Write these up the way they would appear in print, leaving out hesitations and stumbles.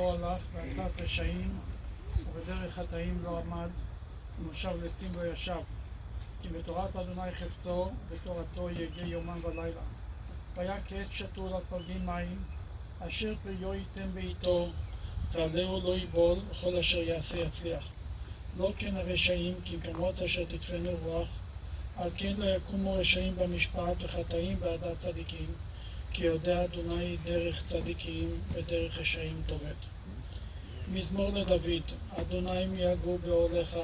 לא הלך בעצת רשעים ובדרך חטאים לא עמד ומושב לצים לא ישב כי בתורת אדוני חפצו בתורתו יגה יומם ולילה והיה כעת שתול על פלגי מים אשר פריו ייתן בעיתו ועלהו לא ייבול וכל אשר יעשה יצליח לא כן הרשעים כי כמוץ אשר תדפנו רוח על כן לא יקומו רשעים במשפט וחטאים בעדת צדיקים כי יודע אדוני דרך צדיקים ודרך רשעים טובת. מזמור לדוד, אדוני מי יגור באוהליך,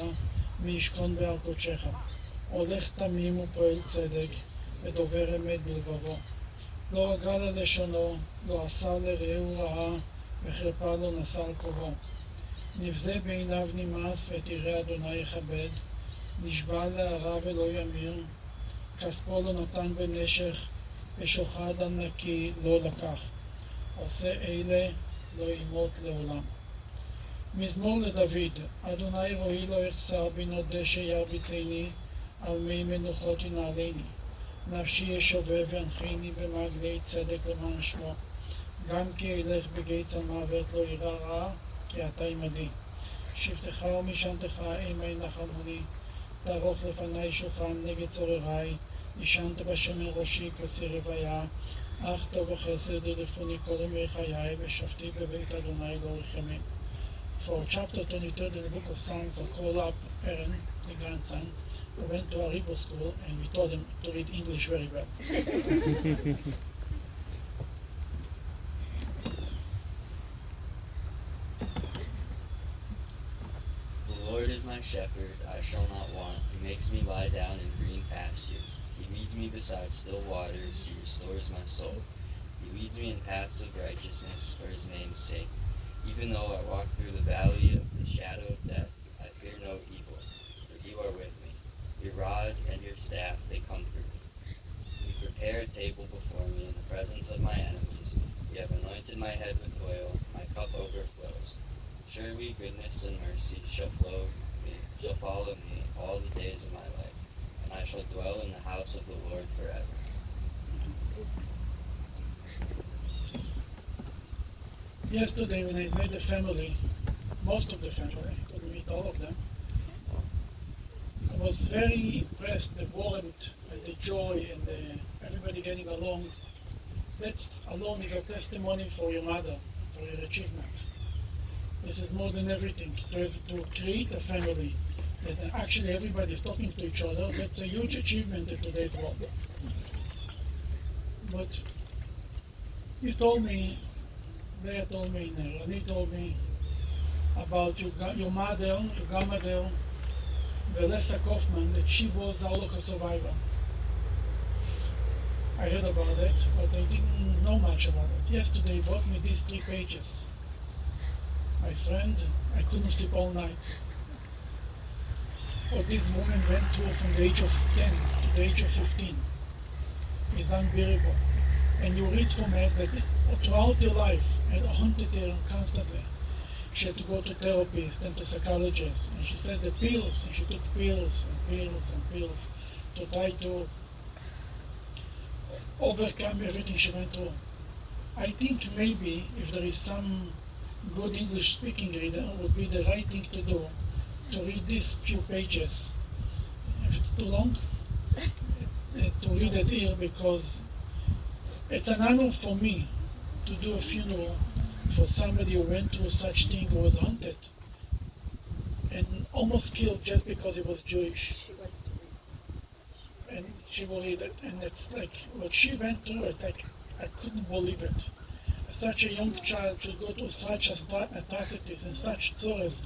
מי ישכון בהר קודשך. הולך תמים ופועל צדק, ודובר אמת בלבבו. לא רגל על לשונו, לא עשה לרעהו רעה, וחרפה לא נשא על קרובו. נבזה בעיניו נמאס, ואת ירא אדוני יכבד. נשבע להרע ולא ימיר, כספו לא נתן בנשך, ושוחד על נקי לא לקח. עושה אלה לא ימות לעולם. מזמור לדוד, אדוני רואי לא יחסר בינות דשא ירביצני, על מי מנוחות ינעלני. נפשי ישובב ינחני במעגלי צדק למען שמו. גם כי אלך בגיא המוות לא ירא רע, כי אתה עמדי. שבטך ומשענתך עמי נחמוני, תערוך לפני שולחן נגד צורריי. ישנת בשמן ראשי כוסי רוויה, אך טוב וחסד ירדפוני כל ימי חיי, ושבתי בבית אדוני לא רחמים. For chapter 23 in the book of Psalms, I called up Aaron, the grandson, who went to Aviva school, and we told him to read English very well. The Lord is my shepherd, I shall not want. He makes me lie down in green pastures. He leads me beside still waters. He restores my soul. He leads me in paths of righteousness for his name's sake. Even though I walk through the valley of the shadow of death, I fear no evil, for you are with me. Your rod and your staff, they comfort me. You prepare a table before me in the presence of my enemies. You have anointed my head with oil, my cup overflows. Surely goodness and mercy shall follow me all the days of my life, and I shall dwell in the house of the Lord forever. Yesterday when I met the family, most of the family, I couldn't meet all of them, I was very impressed, the warmth and the joy and everybody getting along. That alone is a testimony for your mother, for your achievement. This is more than everything. To create a family that actually everybody is talking to each other, that's a huge achievement in today's world. But you told me, Leah told me, Rani told me about your mother, your grandmother, Velessa Kaufman, that she was a Holocaust survivor. I heard about it, but I didn't know much about it. Yesterday he brought me these 3 pages. My friend, I couldn't sleep all night. What this woman went through from the age of 10 to the age of 15 is unbearable. And you read from it that throughout her life, it haunted her constantly. She had to go to therapists and to psychologists, and she said the pills, and she took pills and pills and pills to try to overcome everything she went through. I think maybe if there is some good English-speaking reader, it would be the right thing to do to read these few pages. If it's too long, to read it here, because it's an honor for me to do a funeral for somebody who went through such thing, who was haunted and almost killed just because he was Jewish. And she will read it, and it's like what she went through. It's like I couldn't believe it. Such a young child should go through such atrocities and such sorrows.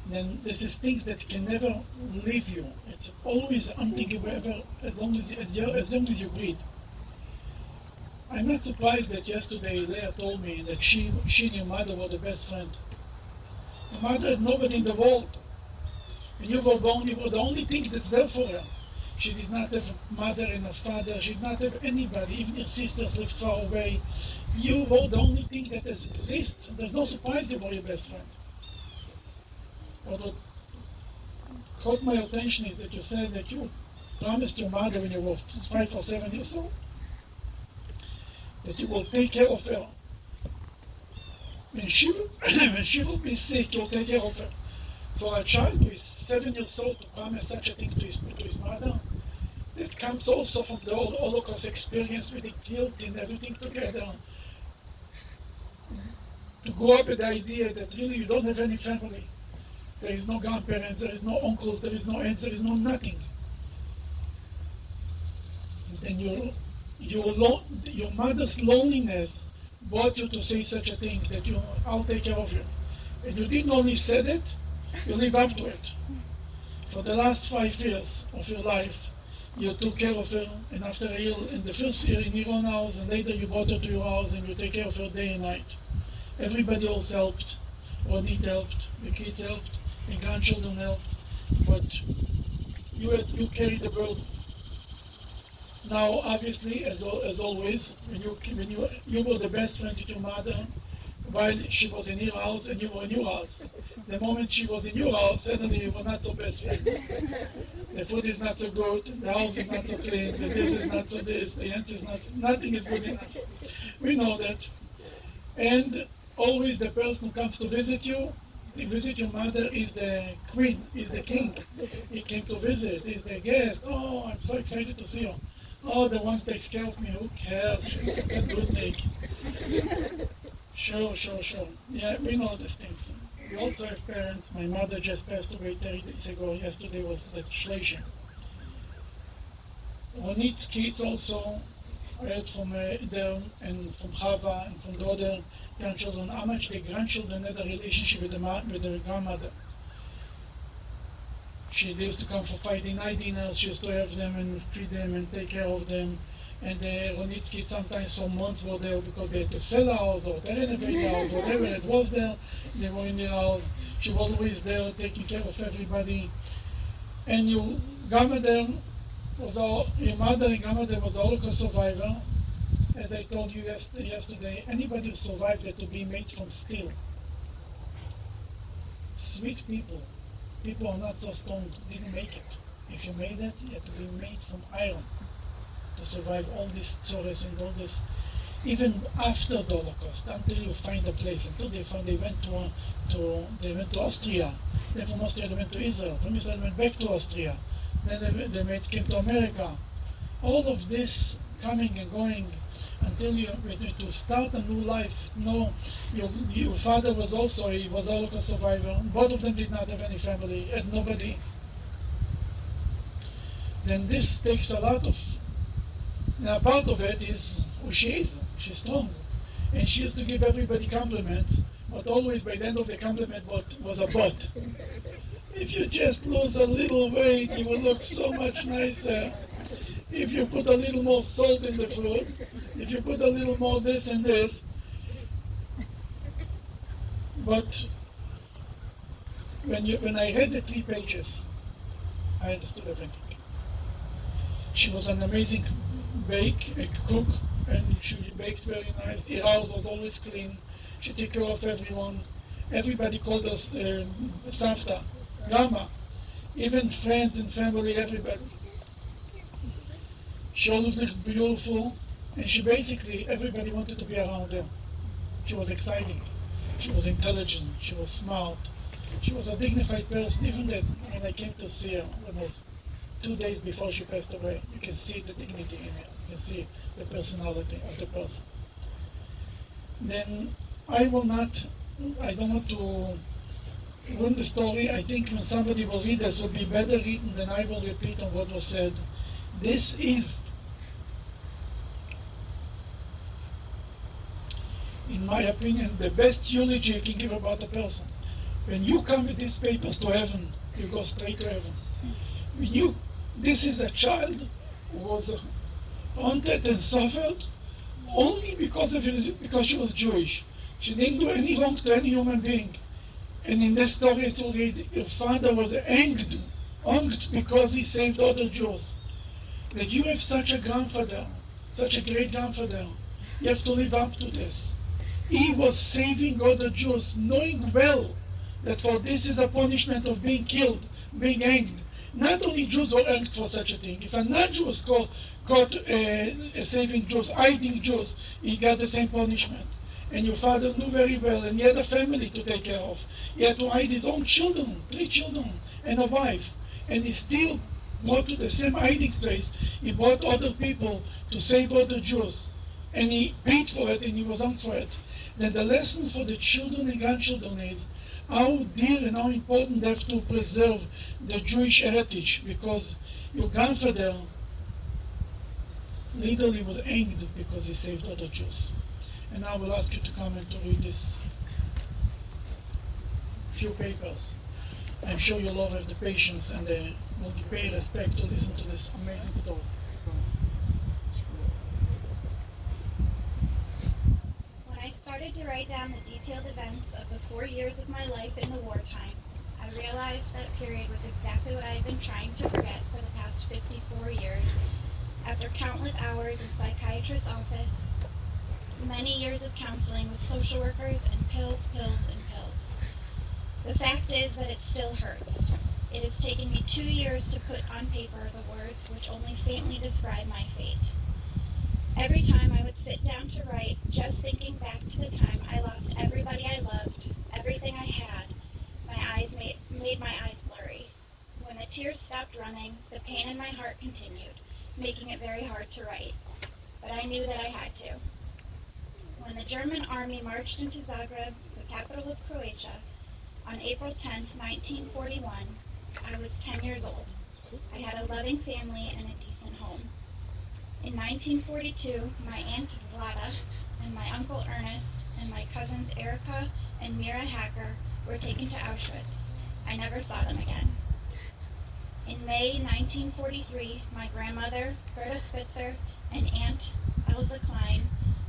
Then this is things that can never leave you. It's always unthinkable ever as long as you breathe. I'm not surprised that yesterday Leah told me that she and your mother were the best friend. Your mother had nobody in the world. When you were born, you were the only thing that's there for her. She did not have a mother and a father. She did not have anybody. Even her sisters lived far away. You were the only thing that exists. There's no surprise you were your best friend. But what caught my attention is that you said that you promised your mother when you were 5 or 7 years old that you will take care of her. When she, when she will be sick, you'll take care of her. For a child who is 7 years old to promise such a thing to his mother, that comes also from the whole Holocaust experience with the guilt and everything together. To grow up with the idea that really you don't have any family. There is no grandparents, there is no uncles, there is no aunts, there is no nothing. And then your mother's loneliness brought you to say such a thing, that I'll take care of you. And you didn't only say it, you live up to it. For the last 5 years of your life, you took care of her, and after a year, in the first year in your own house, and later you brought her to your house, and you take care of her day and night. Everybody else helped, Ronit helped, the kids helped, the grandchildren helped, but you carried the burden. Now, obviously, as always, when you were the best friend to your mother, while she was in your house and you were in your house. The moment she was in your house, suddenly you were not so best friends. The food is not so good, the house is not so clean, the this is not so this, the answer is not, nothing is good enough. We know that. And always the person who comes to visit you your mother is the queen, is the king. He came to visit, is the guest. Oh, I'm so excited to see you. Oh, the one takes care of me, who cares? She's a good Nick. Sure. Yeah, we know these things. We also have parents. My mother just passed away 30 days ago. Yesterday was the Shleishim. Ronit's kids also heard from them and from Chava and from the other grandchildren how much the grandchildren had a relationship with their grandmother. She used to come for Friday night dinners. She used to have them and feed them and take care of them. And the Ronit's kids sometimes for months were there because they had to sell a house or to renovate the house, whatever it was there, they were in the house. She was always there taking care of everybody. And your mother and grandmother was a Holocaust survivor. As I told you yesterday, anybody who survived had to be made from steel. Sweet people who are not so strong didn't make it. If you made it, you had to be made from iron to survive all this sorrows and all this, even after the Holocaust, until you find a place, until they went to Austria, then from Austria they went to Israel, from Israel they went back to Austria, then they came to America. All of this coming and going until to start a new life. No, your father was a Holocaust survivor. Both of them did not have any family, had nobody. Then this takes a lot of. Now, part of it is who she is. She's strong. And she used to give everybody compliments, but always by the end of the compliment was a but. If you just lose a little weight, you will look so much nicer. If you put a little more salt in the food, if you put a little more this and this. But when I read the 3 pages, I understood everything. She was an amazing cook, and she baked very nice. Her house was always clean. She took care of everyone. Everybody called us Savta, Grandma, even friends and family, everybody. She always looked beautiful, and everybody wanted to be around her. She was exciting. She was intelligent. She was smart. She was a dignified person. Even that, when I came to see her, almost 2 days before she passed away, you can see the dignity in her. You can see the personality of the person. Then I don't want to ruin the story. I think when somebody will read this, will be better written than I will repeat on what was said. This is, in my opinion, the best eulogy you can give about a person. When you come with these papers to heaven, you go straight to heaven. This is a child who was haunted and suffered only because she was Jewish. She didn't do any wrong to any human being. And in this story, as you read, her father was hanged because he saved other Jews. That you have such a grandfather, such a great grandfather, you have to live up to this. He was saving other Jews, knowing well that for this is a punishment of being killed, being hanged. Not only Jews were hanged for such a thing. If a non-Jew was caught saving Jews, hiding Jews, he got the same punishment. And your father knew very well, and he had a family to take care of. He had to hide his own children, 3 children, and a wife. And he still brought to the same hiding place. He brought other people to save other Jews. And he paid for it, and he was hung for it. Then the lesson for the children and grandchildren is how dear and how important they have to preserve the Jewish heritage, because your grandfather literally was hanged because he saved other Jews. And I will ask you to come and to read this few papers. I'm sure you'll all have the patience and the pay respect to listen to this amazing story. When I started to write down the detailed events of the 4 years of my life in the wartime, I realized that period was exactly what I had been trying to forget for the past 54 years. After countless hours of psychiatrist's office, many years of counseling with social workers, and pills. The fact is that it still hurts. It has taken me 2 years to put on paper the words which only faintly describe my fate. Every time I would sit down to write, just thinking back to the time I lost everybody I loved, everything I had, my eyes made my eyes blurry. When the tears stopped running, the pain in my heart continued, making it very hard to write. But I knew that I had to. When the German army marched into Zagreb, the capital of Croatia, on April 10, 1941, I was 10 years old. I had a loving family and a decent home. In 1942, my aunt Zlata and my uncle Ernest and my cousins Erica and Mira Hacker were taken to Auschwitz. I never saw them again. In May 1943, my grandmother, Gerda Spitzer, and Aunt Elsa Klein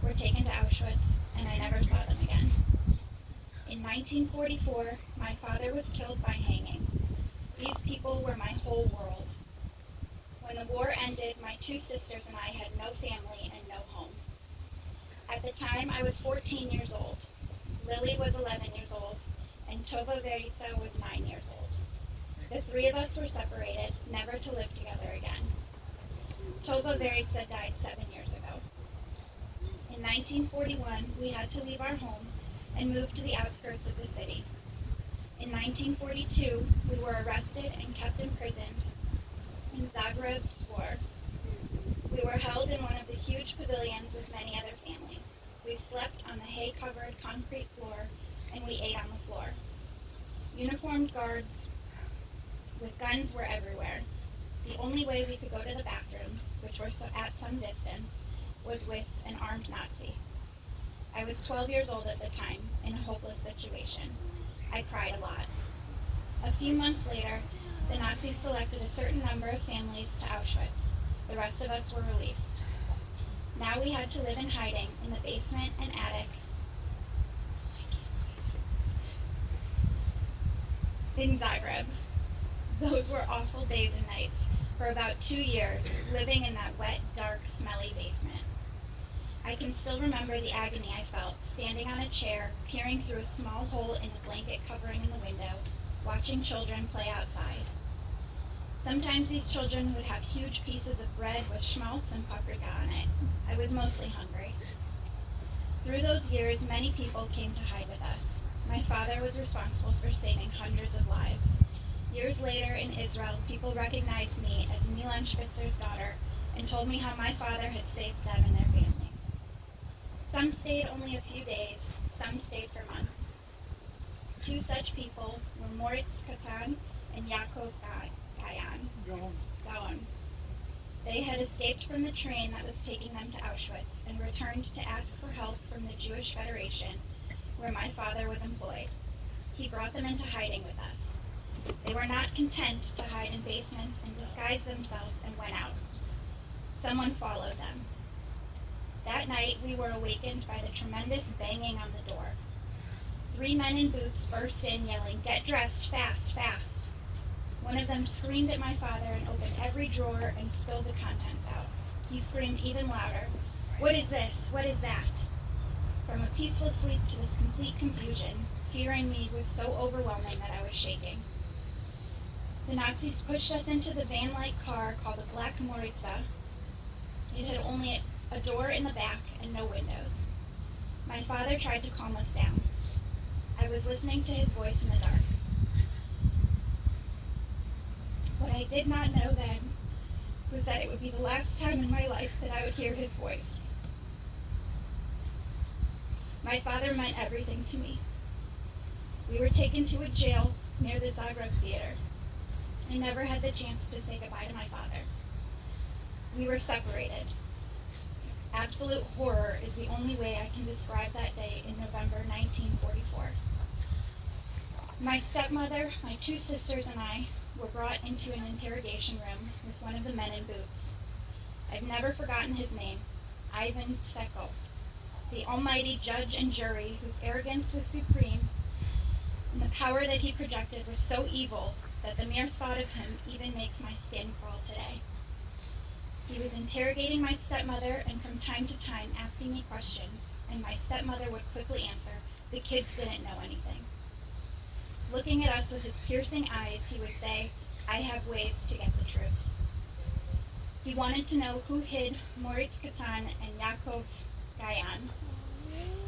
were taken to Auschwitz, and I never saw them again. In 1944, my father was killed by hanging. These people were my whole world. When the war ended, my 2 sisters and I had no family and no home. At the time, I was 14 years old. Lily was 11 years old, and Tova Veritza was 9 years old. The 3 of us were separated, never to live together again. Tova Veritza died 7 years ago. In 1941, we had to leave our home and move to the outskirts of the city. In 1942, we were arrested and kept imprisoned in Zagreb's war. We were held in one of the huge pavilions with many other families. We slept on the hay-covered concrete floor, and we ate on the floor. Uniformed guards with guns were everywhere. The only way we could go to the bathrooms, which were at some distance, was with an armed Nazi. I was 12 years old at the time, in a hopeless situation. I cried a lot. A few months later, the Nazis selected a certain number of families to Auschwitz. The rest of us were released. Now we had to live in hiding in the basement and attic in Zagreb. Those were awful days and nights for about 2 years, living in that wet, dark, smelly basement. I can still remember the agony I felt, standing on a chair, peering through a small hole in the blanket covering in the window, watching children play outside. Sometimes these children would have huge pieces of bread with schmaltz and paprika on it. I was mostly hungry. Through those years, many people came to hide with us. My father was responsible for saving hundreds of lives. Years later in Israel, people recognized me as Milan Spitzer's daughter and told me how my father had saved them and their families. Some stayed only a few days, some stayed for months. 2 such people were Moritz Katan and Yaakov Gaon. They had escaped from the train that was taking them to Auschwitz and returned to ask for help from the Jewish Federation, where my father was employed. He brought them into hiding with us. They were not content to hide in basements and disguise themselves and went out. Someone followed them. That night, we were awakened by the tremendous banging on the door. 3 men in boots burst in, yelling, "Get dressed, fast, fast." One of them screamed at my father and opened every drawer and spilled the contents out. He screamed even louder, "What is this? What is that?" From a peaceful sleep to this complete confusion, fear in me was so overwhelming that I was shaking. The Nazis pushed us into the van-like car called a Black Moritza. It had only a door in the back and no windows. My father tried to calm us down. I was listening to his voice in the dark. What I did not know then was that it would be the last time in my life that I would hear his voice. My father meant everything to me. We were taken to a jail near the Zagreb theater. I never had the chance to say goodbye to my father. We were separated. Absolute horror is the only way I can describe that day in November 1944. My stepmother, my two sisters, and I were brought into an interrogation room with one of the men in boots. I've never forgotten his name, Ivan Tseko, the almighty judge and jury whose arrogance was supreme, and the power that he projected was so evil that the mere thought of him even makes my skin crawl today. He was interrogating my stepmother and from time to time asking me questions, and my stepmother would quickly answer, "The kids didn't know anything." Looking at us with his piercing eyes, he would say, "I have ways to get the truth." He wanted to know who hid Moritz Katan and Yakov Gayan,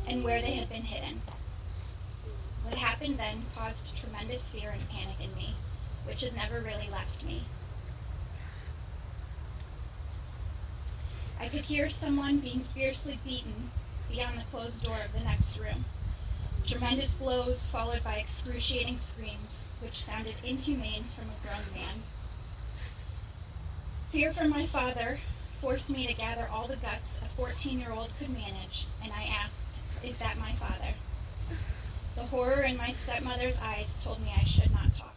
and where they had been hidden. What happened then caused tremendous fear and panic in me, which has never really left me. I could hear someone being fiercely beaten beyond the closed door of the next room. Tremendous blows followed by excruciating screams, which sounded inhumane from a grown man. Fear for my father forced me to gather all the guts a 14-year-old could manage, and I asked, "Is that my father?" The horror in my stepmother's eyes told me I should not talk.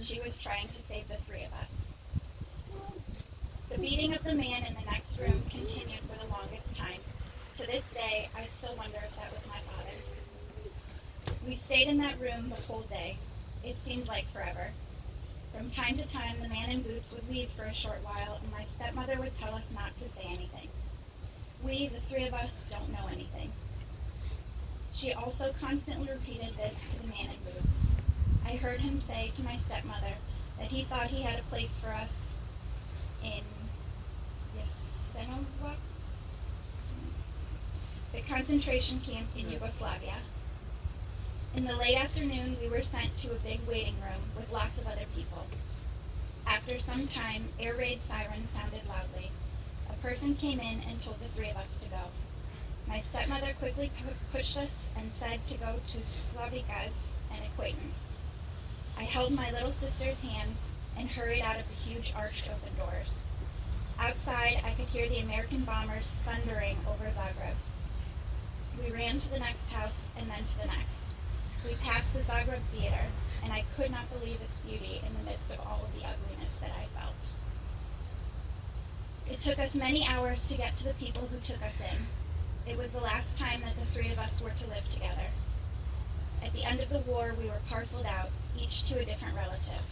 She was trying to save the three of us. The beating of the man in the next room continued for the longest time. To this day, I still wonder if that was my father. We stayed in that room the whole day. It seemed like forever. From time to time, the man in boots would leave for a short while, and my stepmother would tell us not to say anything. We, the three of us, don't know anything. She also constantly repeated this to the man in boots. I heard him say to my stepmother that he thought he had a place for us in Jasenovac, the concentration camp in Yugoslavia. In the late afternoon, we were sent to a big waiting room with lots of other people. After some time, air raid sirens sounded loudly. A person came in and told the three of us to go. My stepmother quickly pushed us and said to go to Slavika's, an acquaintance. I held my little sister's hands and hurried out of the huge arched open doors. Outside, I could hear the American bombers thundering over Zagreb. We ran to the next house and then to the next. We passed the Zagreb theater, and I could not believe its beauty in the midst of all of the ugliness that I felt. It took us many hours to get to the people who took us in. It was the last time that the three of us were to live together. At the end of the war, we were parceled out, each to a different relative.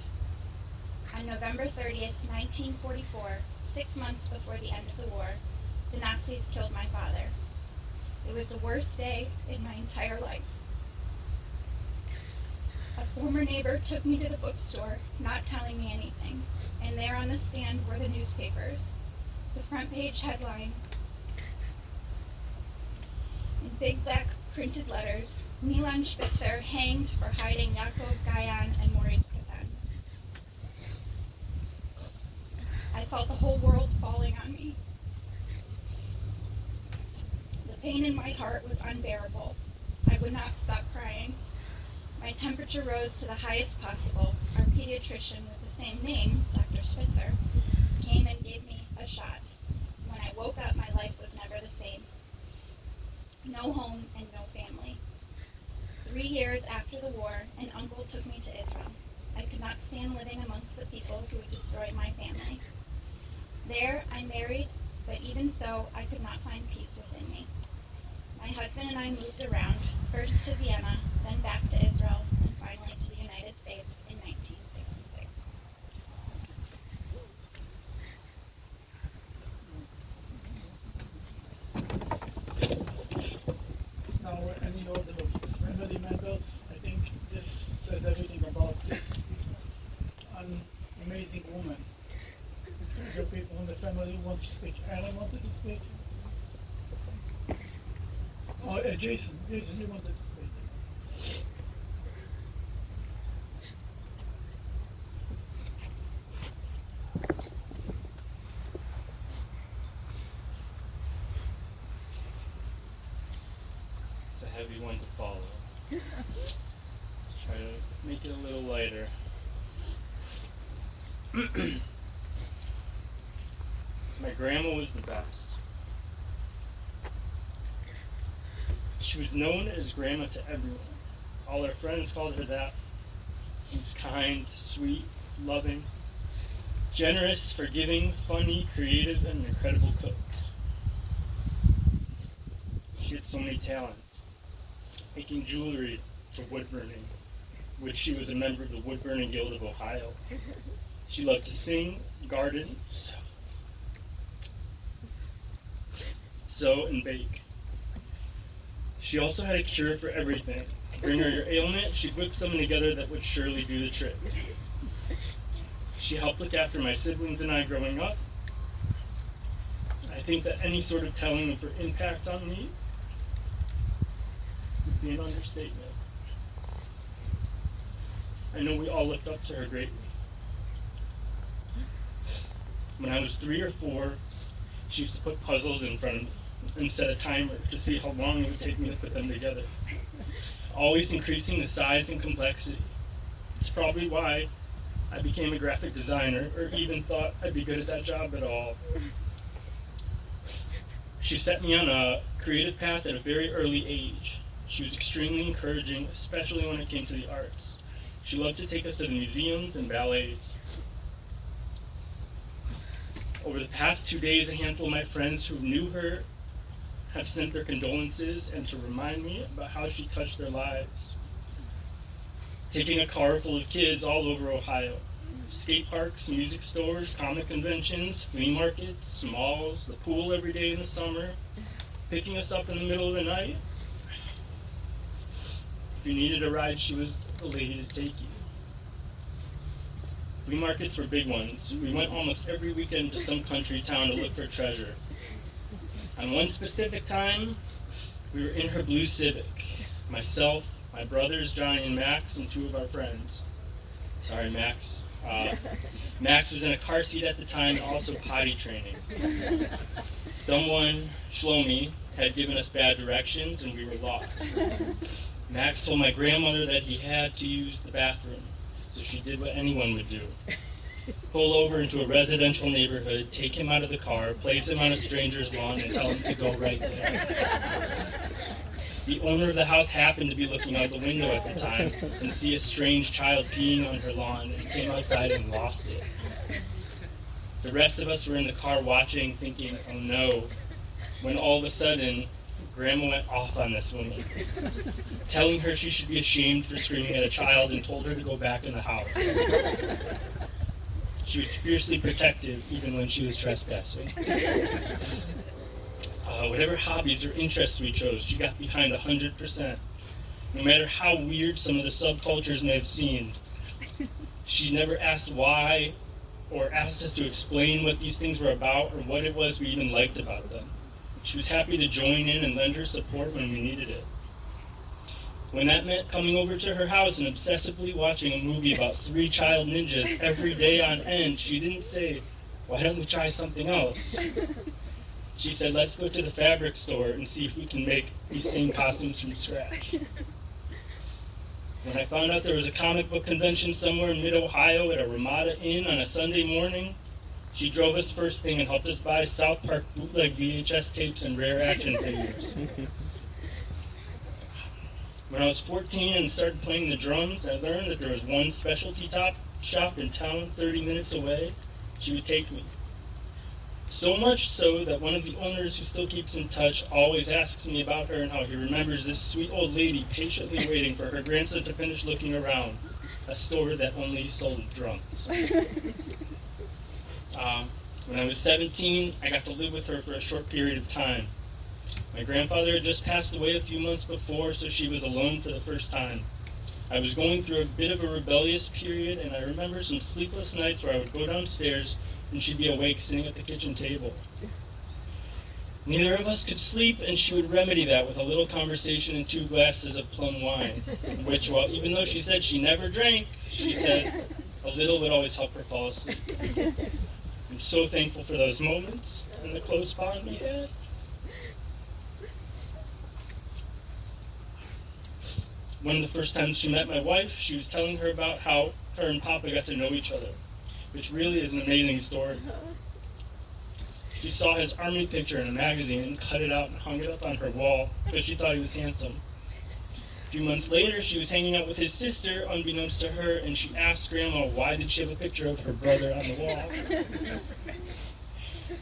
On November 30th, 1944, 6 months before the end of the war, the Nazis killed my father. It was the worst day in my entire life. A former neighbor took me to the bookstore, not telling me anything, and there on the stand were the newspapers. The front page headline, in big black printed letters, Milan Spitzer hanged for hiding Yakov Gayan and Moritz Katan. I felt the whole world falling on me. The pain in my heart was unbearable. I would not stop crying. My temperature rose to the highest possible. Our pediatrician with the same name, Dr. Spitzer, came and gave me a shot. When I woke up, my life was never the same. No home and no family. 3 years after the war, an uncle took me to Israel. I could not stand living amongst the people who would destroy my family. There, I married, but even so, I could not find peace within me. My husband and I moved around, first to Vienna, then back to Israel, and finally to the United States in 1966. Now, any of the family members, I think this says everything about this amazing woman. The people in the family wants to speak. Aaron wanted to speak. Jason, you wanted to speak. It's a heavy one to follow. Try to make it a little lighter. My grandma was the best. She was known as Grandma to everyone. All her friends called her that. She was kind, sweet, loving, generous, forgiving, funny, creative, and an incredible cook. She had so many talents. Making jewelry for wood burning, which she was a member of the Wood Burning Guild of Ohio. She loved to sing, garden, sew, and bake. She also had a cure for everything. Bring her your ailment, she'd whip something together that would surely do the trick. She helped look after my siblings and I growing up. I think that any sort of telling of her impact on me would be an understatement. I know we all looked up to her greatly. When I was 3 or 4, she used to put puzzles in front of me and set a timer to see how long it would take me to put them together, always increasing the size and complexity. It's probably why I became a graphic designer, or even thought I'd be good at that job at all. She set me on a creative path at a very early age. She was extremely encouraging, especially when it came to the arts. She loved to take us to the museums and ballets. Over the past 2 days, a handful of my friends who knew her have sent their condolences and to remind me about how she touched their lives. Taking a car full of kids all over Ohio. Skate parks, music stores, comic conventions, flea markets, malls, the pool every day in the summer, picking us up in the middle of the night. If you needed a ride, she was the lady to take you. Flea markets were big ones. We went almost every weekend to some country town to look for treasure. On one specific time, we were in her blue Civic. Myself, my brothers, Johnny and Max, and 2 of our friends. Sorry, Max. Max was in a car seat at the time and also potty training. Someone, Shlomi, had given us bad directions and we were lost. Max told my grandmother that he had to use the bathroom, so she did what anyone would do. Pull over into a residential neighborhood, take him out of the car, place him on a stranger's lawn, and tell him to go right there. The owner of the house happened to be looking out the window at the time and see a strange child peeing on her lawn and came outside and lost it. The rest of us were in the car watching, thinking, oh no, when all of a sudden, Grandma went off on this woman, telling her she should be ashamed for screaming at a child and told her to go back in the house. She was fiercely protective even when she was trespassing. Whatever hobbies or interests we chose, she got behind 100%. No matter how weird some of the subcultures may have seemed, she never asked why or asked us to explain what these things were about or what it was we even liked about them. She was happy to join in and lend her support when we needed it. When that meant coming over to her house and obsessively watching a movie about 3 child ninjas every day on end, she didn't say, why don't we try something else? She said, let's go to the fabric store and see if we can make these same costumes from scratch. When I found out there was a comic book convention somewhere in mid-Ohio at a Ramada Inn on a Sunday morning, she drove us first thing and helped us buy South Park bootleg VHS tapes and rare action figures. When I was 14 and started playing the drums, I learned that there was one specialty shop in town 30 minutes away. She would take me. So much so that one of the owners who still keeps in touch always asks me about her and how he remembers this sweet old lady patiently waiting for her grandson to finish looking around, a store that only sold drums. When I was 17, I got to live with her for a short period of time. My grandfather had just passed away a few months before, so she was alone for the first time. I was going through a bit of a rebellious period, and I remember some sleepless nights where I would go downstairs and she'd be awake sitting at the kitchen table. Neither of us could sleep, and she would remedy that with a little conversation and 2 glasses of plum wine, which, well, even though she said she never drank, she said a little would always help her fall asleep. I'm so thankful for those moments and the close bond we had. One of the first times she met my wife, she was telling her about how her and Papa got to know each other, which really is an amazing story. She saw his army picture in a magazine and cut it out and hung it up on her wall because she thought he was handsome. A few months later, she was hanging out with his sister, unbeknownst to her, and she asked Grandma why did she have a picture of her brother on the wall.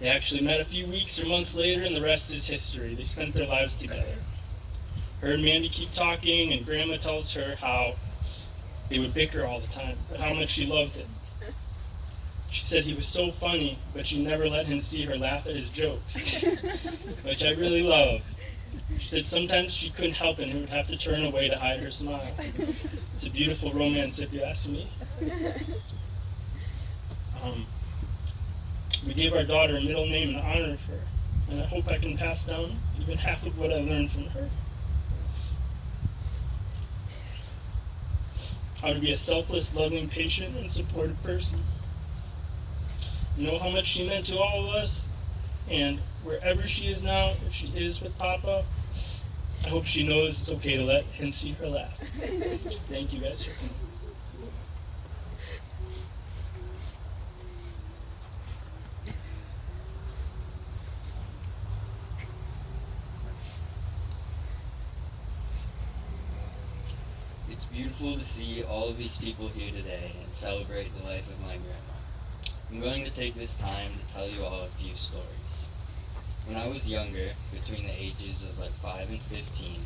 They actually met a few weeks or months later, and the rest is history. They spent their lives together. Her and Mandy keep talking, and Grandma tells her how they would bicker all the time, but how much she loved him. She said he was so funny, but she never let him see her laugh at his jokes, which I really love. She said sometimes she couldn't help it and would have to turn away to hide her smile. It's a beautiful romance, if you ask me. We gave our daughter a middle name in honor of her, and I hope I can pass down even half of what I learned from her. How to be a selfless, loving, patient, and supportive person. You know how much she meant to all of us, and wherever she is now, if she is with Papa, I hope she knows it's okay to let him see her laugh. Thank you guys for coming. It's beautiful to see all of these people here today and celebrate the life of my grandma. I'm going to take this time to tell you all a few stories. When I was younger, between the ages of like 5 and 15,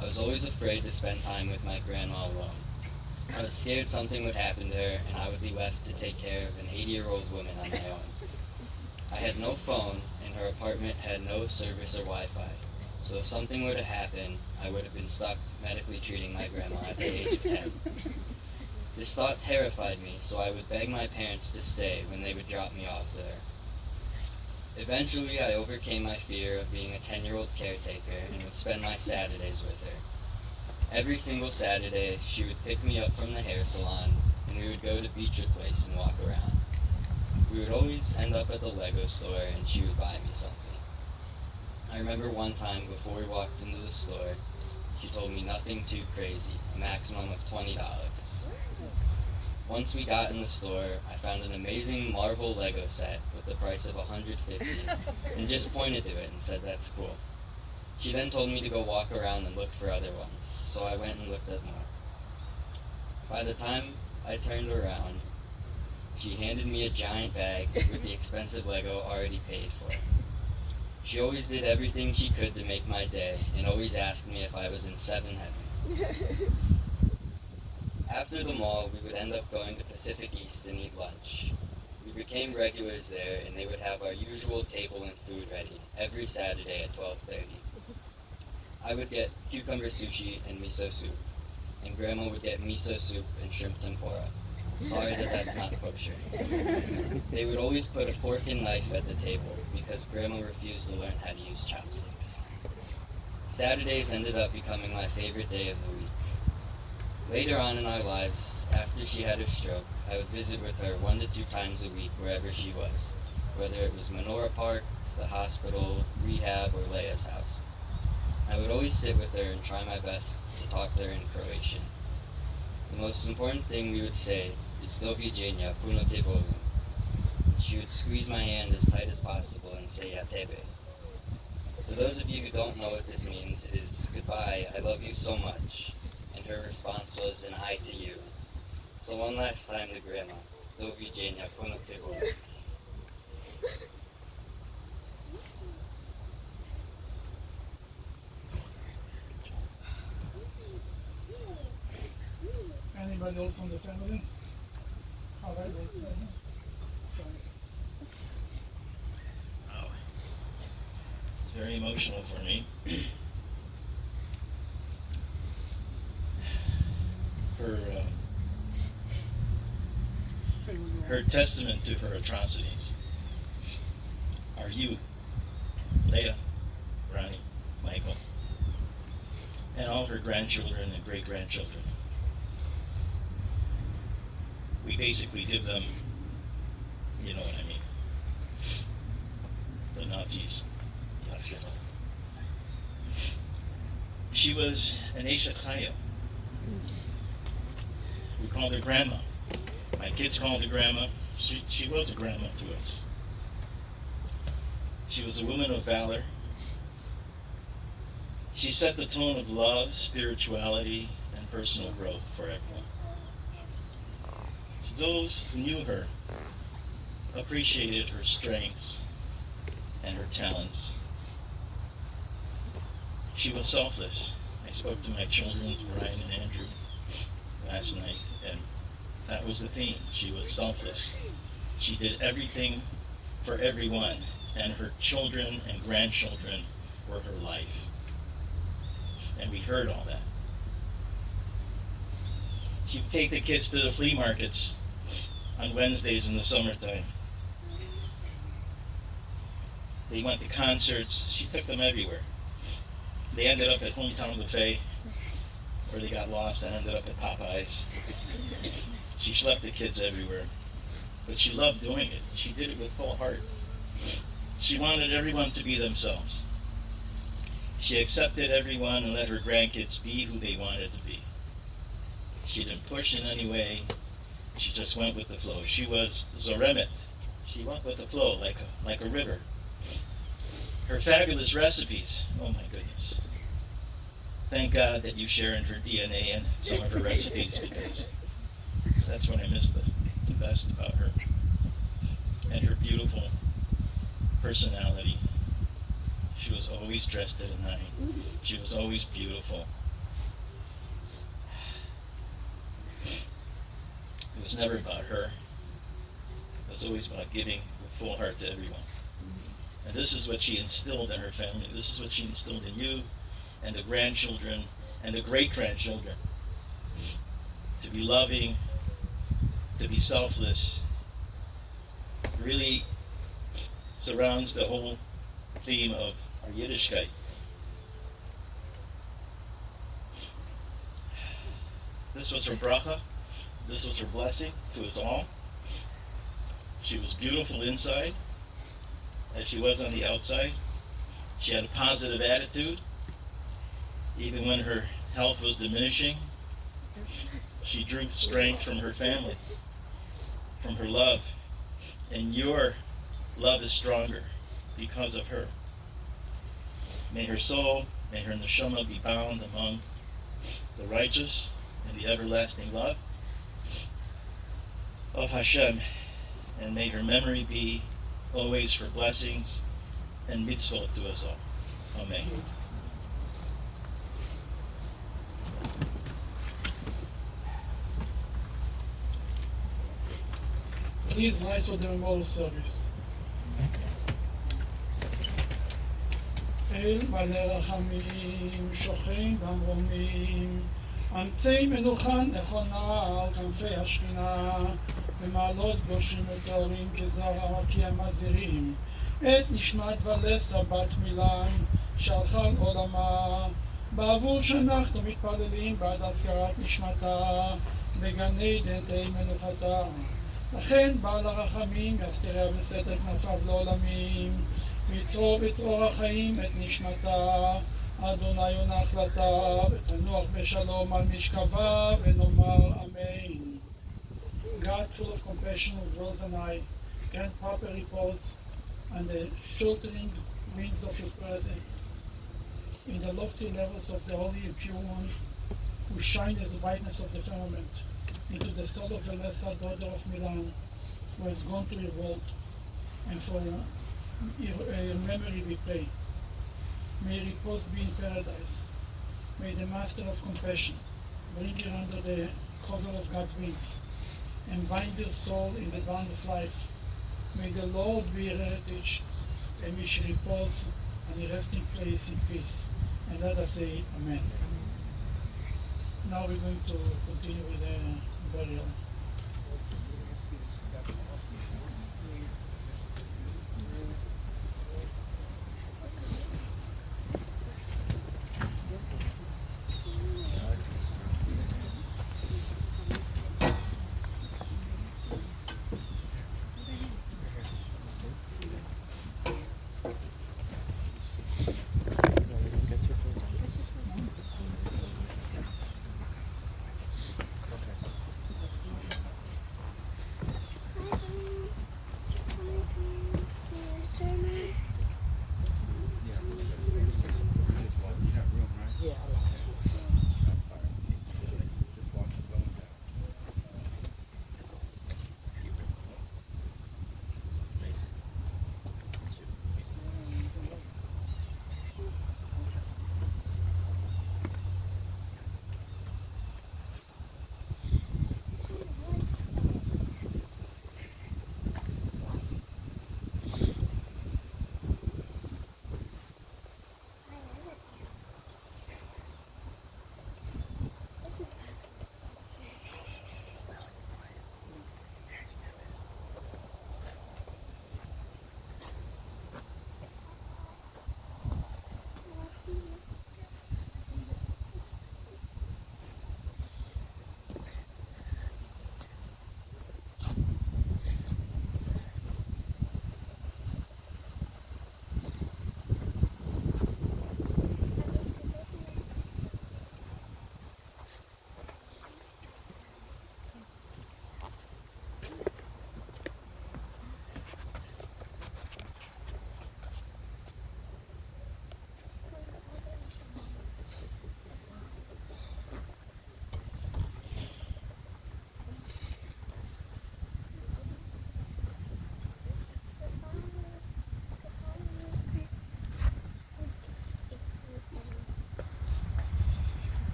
I was always afraid to spend time with my grandma alone. I was scared something would happen to her and I would be left to take care of an 80-year-old woman on my own. I had no phone and her apartment had no service or Wi-Fi, so if something were to happen, I would have been stuck medically treating my grandma at the age of 10. This thought terrified me, so I would beg my parents to stay when they would drop me off there. Eventually, I overcame my fear of being a 10-year-old caretaker and would spend my Saturdays with her. Every single Saturday, she would pick me up from the hair salon, and we would go to Beecher Place and walk around. We would always end up at the Lego store, and she would buy me something. I remember one time before we walked into the store, she told me nothing too crazy, a maximum of $20. Once we got in the store, I found an amazing Marvel Lego set with the price of $150 and just pointed to it and said that's cool. She then told me to go walk around and look for other ones, so I went and looked at more. By the time I turned around, she handed me a giant bag with the expensive Lego already paid for. She always did everything she could to make my day and always asked me if I was in 7 heaven. After the mall, we would end up going to Pacific East and eat lunch. We became regulars there, and they would have our usual table and food ready every Saturday at 12:30. I would get cucumber sushi and miso soup, and Grandma would get miso soup and shrimp tempura. Sorry that that's not kosher. They would always put a fork and knife at the table because Grandma refused to learn how to use chopsticks. Saturdays ended up becoming my favorite day of the week. Later on in our lives, after she had her stroke, I would visit with her 1 to 2 times a week wherever she was, whether it was Menorah Park, the hospital, rehab, or Leia's house. I would always sit with her and try my best to talk to her in Croatian. The most important thing we would say is "Do viđenja, puno te volim." She would squeeze my hand as tight as possible and say "Ja tebe." For those of you who don't know what this means, it is goodbye, I love you so much. And her response was an I to you. So one last time to Grandma. Do viđenja, puno te volim. Anybody else from the family? All right. Oh, it's very emotional for me. Her testament to her atrocities are you, Leah, Ronnie, Michael, and all her grandchildren and great-grandchildren. We basically give them, you know what I mean, the Nazis. She was an Esha Chaya. We called her grandma. My kids called her grandma. She was a grandma to us. She was a woman of valor. She set the tone of love, spirituality, and personal growth for everyone. To those who knew her, appreciated her strengths and her talents. She was selfless. I spoke to my children, Ryan and Andrew, last night, and that was the theme. She was selfless. She did everything for everyone, and her children and grandchildren were her life. And we heard all that. She would take the kids to the flea markets on Wednesdays in the summertime. They went to concerts. She took them everywhere. They ended up at Hometown Buffet, or they got lost and ended up at Popeyes. She schlepped the kids everywhere. But she loved doing it. She did it with full heart. She wanted everyone to be themselves. She accepted everyone and let her grandkids be who they wanted to be. She didn't push in any way. She just went with the flow. She was Zoremet. She went with the flow like a river. Her fabulous recipes, oh my goodness. Thank God that you share in her DNA and some of her recipes, because that's what I miss the best about her. And her beautiful personality. She was always dressed to the nine. She was always beautiful. It was never about her. It was always about giving with full heart to everyone. And this is what she instilled in her family. This is what she instilled in you and the grandchildren and the great-grandchildren. To be loving, to be selfless, really surrounds the whole theme of our Yiddishkeit. This was her bracha. This was her blessing to us all. She was beautiful inside, as she was on the outside. She had a positive attitude, even when her health was diminishing. She drew strength from her family, from her love, and your love is stronger because of her. May her soul, may her neshama be bound among the righteous in the everlasting love of Hashem, and may her memory be always for blessings and mitzvot to us all. Amen. Please rise for the memorial service. אל מלא רחמים, שוכן במרומים, אמצי מנוחה נכונה על כנפי השכינה, במעלות גושים וטהורים כזרע כי הם מזהירים, את נשמת ולסה בת מילן, שהלכה על עולמה, בעבור שאנחנו מתפללים בעד הזכרת נשמתה, בגן עדן תהי מנוחתה. לכן בעל הרחמים יזכריה בסתר כנפיו לעולמים, ויצרור בצרור החיים את נשמתה, אדוני ונחלתה, ותנוח בשלום על משכבה, ונאמר אמן. God, full of compassion, who dwells and I, grant proper repose and the sheltering wings of your presence in the lofty levels of the holy and pure ones, who shine as the brightness of the firmament, into the soul of Velesa, daughter of Milan, who has gone to your world, and for your memory we pray. May repose be in paradise. May the Master of Compassion bring her under the cover of God's wings, and bind her soul in the bond of life. May the Lord be her heritage, and we shall repose on a resting place in peace. And let us say Amen. Now we're going to continue with the burial.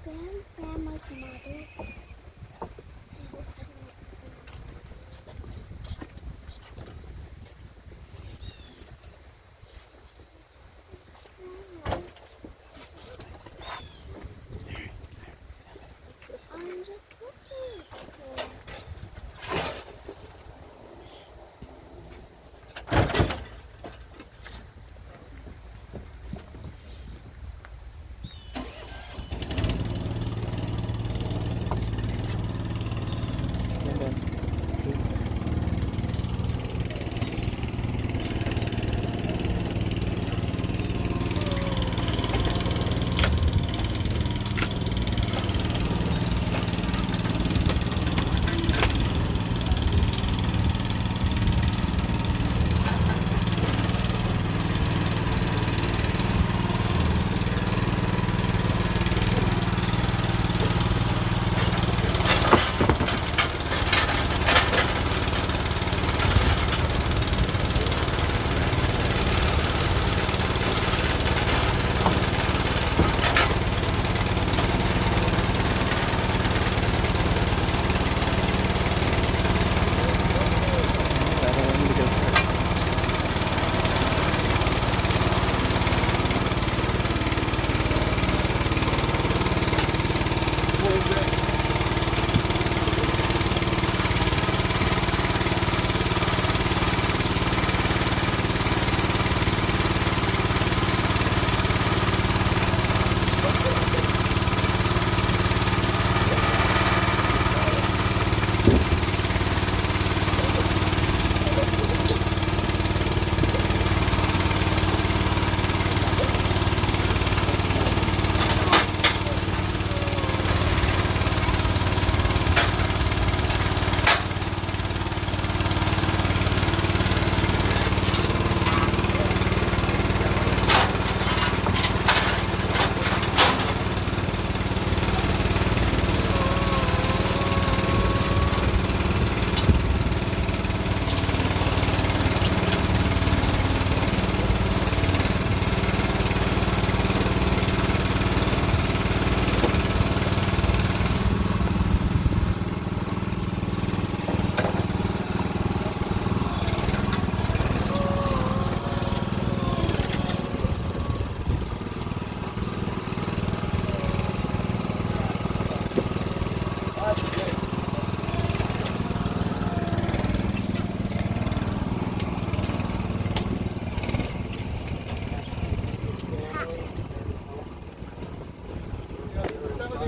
Grandma's mother.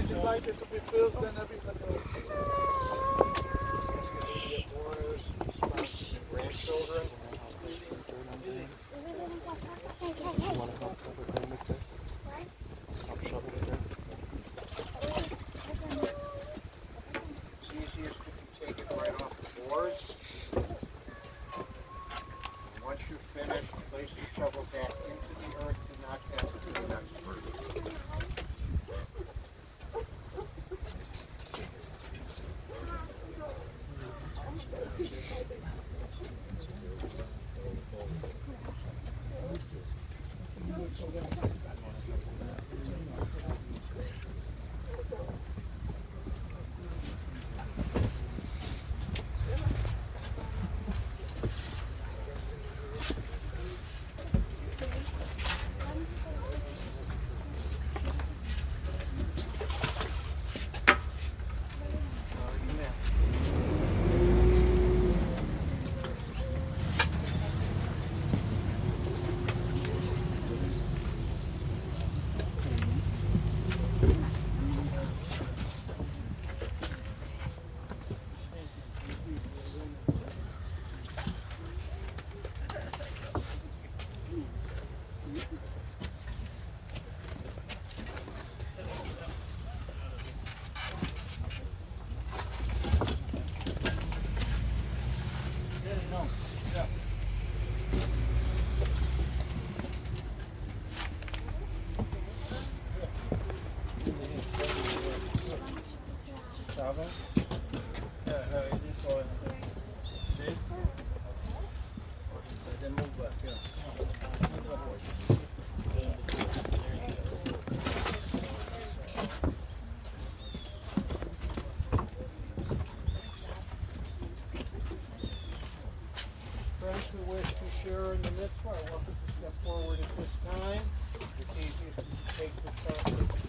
Invited to be first, then everybody else. Grandchildren. It's easiest if you take it right off the boards. And once you finish, place the shovel back into the earth. Do not pass it to the next person. are welcome to step forward at this time. It's easiest to take the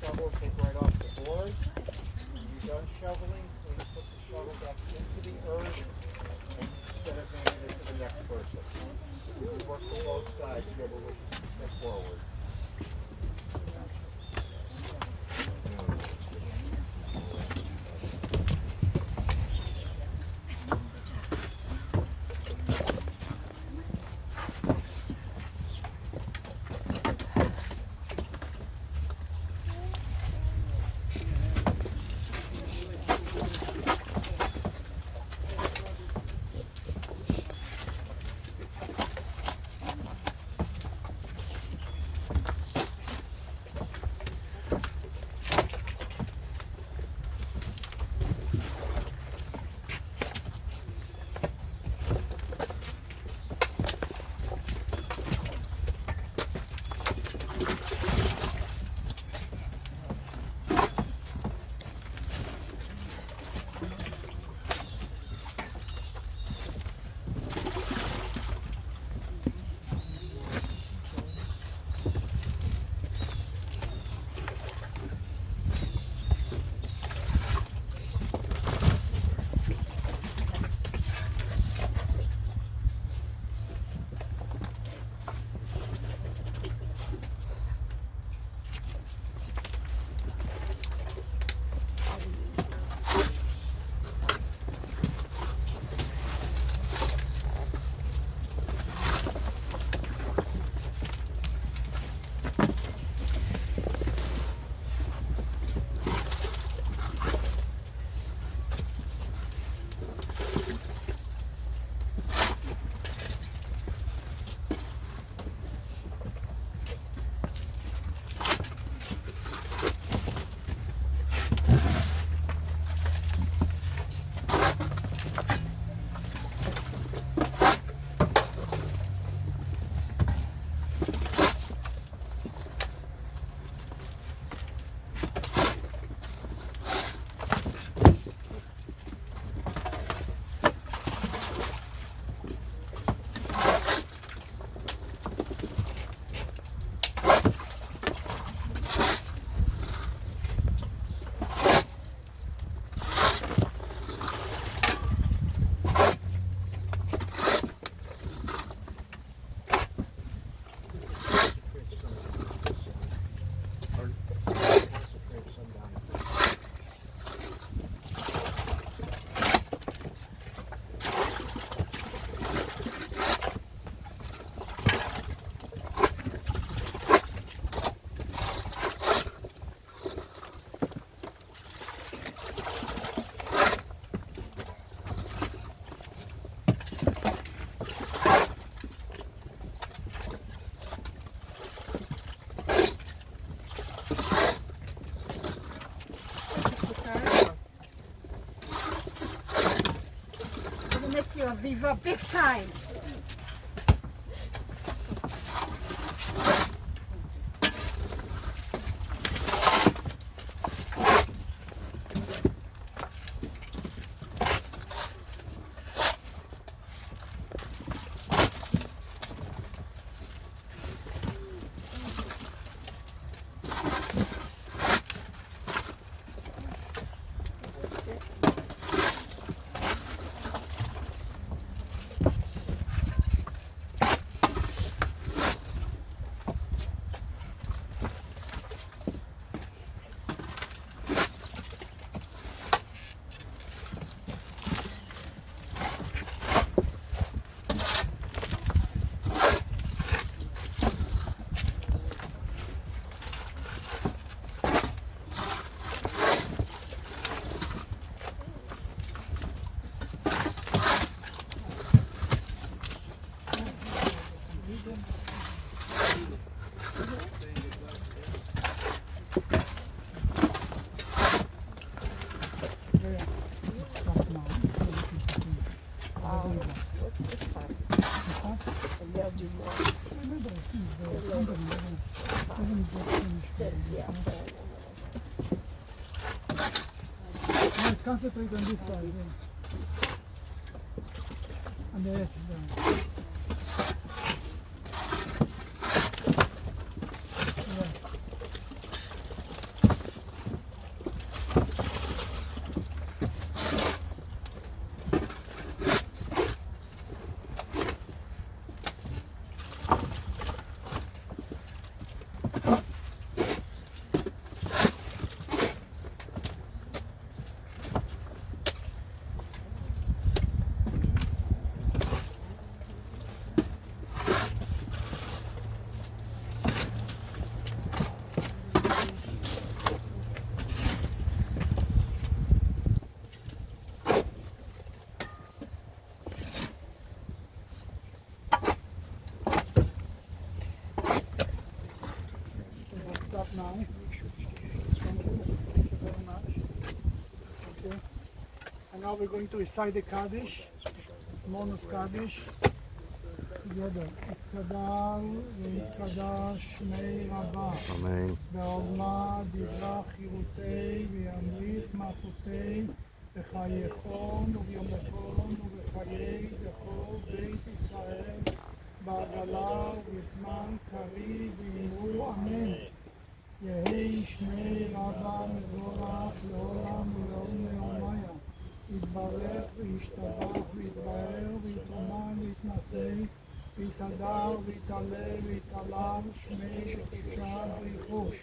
shovel, take right off the board. When you're done shoveling, please put the shovel back into the earth instead of handing it to the next person. We work for both sides, whoever wishes to step forward. Aviva big time. Let's concentrate on this side. And the edge down. And now we're going to recite the Kaddish, Monos Kaddish. Together. Itkadal v'yitkadash Shmei Rabbah. Amen. בעולמה דברה חירותי וימליך מלכותי בחייכון וביומכון ובחיי כל בית ישראל בעגלה ובזמן קריב ואמרו אמן. יהי שמי רבה מבורך לעולם ולעולם לעולמיה. יתברך וישתבח ויתבהר ויתרומן ויתנשא ויתהדר ויתעלה ויתעלם שמי בקדושה ויחוש.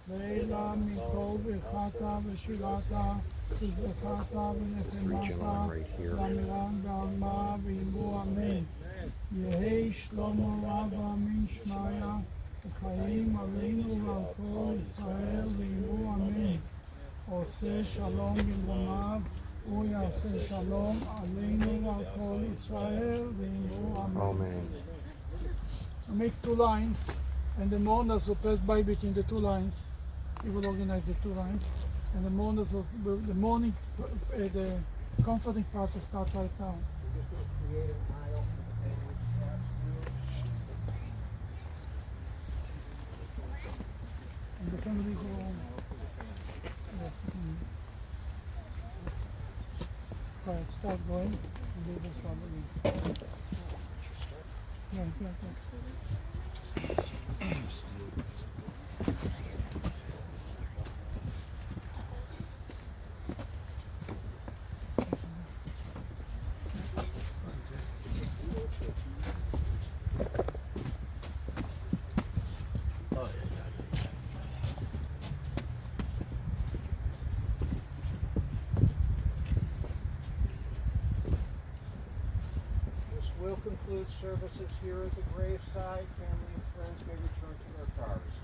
ואלה מכל ברכתה ושילתה וזבחתה ונחמתה ואמירן בעלמה ואמרו אמן. יהי שלמה רב אמין שמיה וחיים עלינו ועל כל ישראל ואמרו אמן. עושה שלום במרומיו הוא יעשה שלום עלינו ועל כל ישראל ואמרו אמן. Amen. I make two lines, and the mourners will pass by between the two lines. He will organize the two lines, and the mourners will, the mourning, the comforting process starts right now. We just will create an aisle and we pass through. And the family go. Yes. Right, start going. And they will start again. Right. This will conclude services here at the graveside. Family and friends may return to their cars.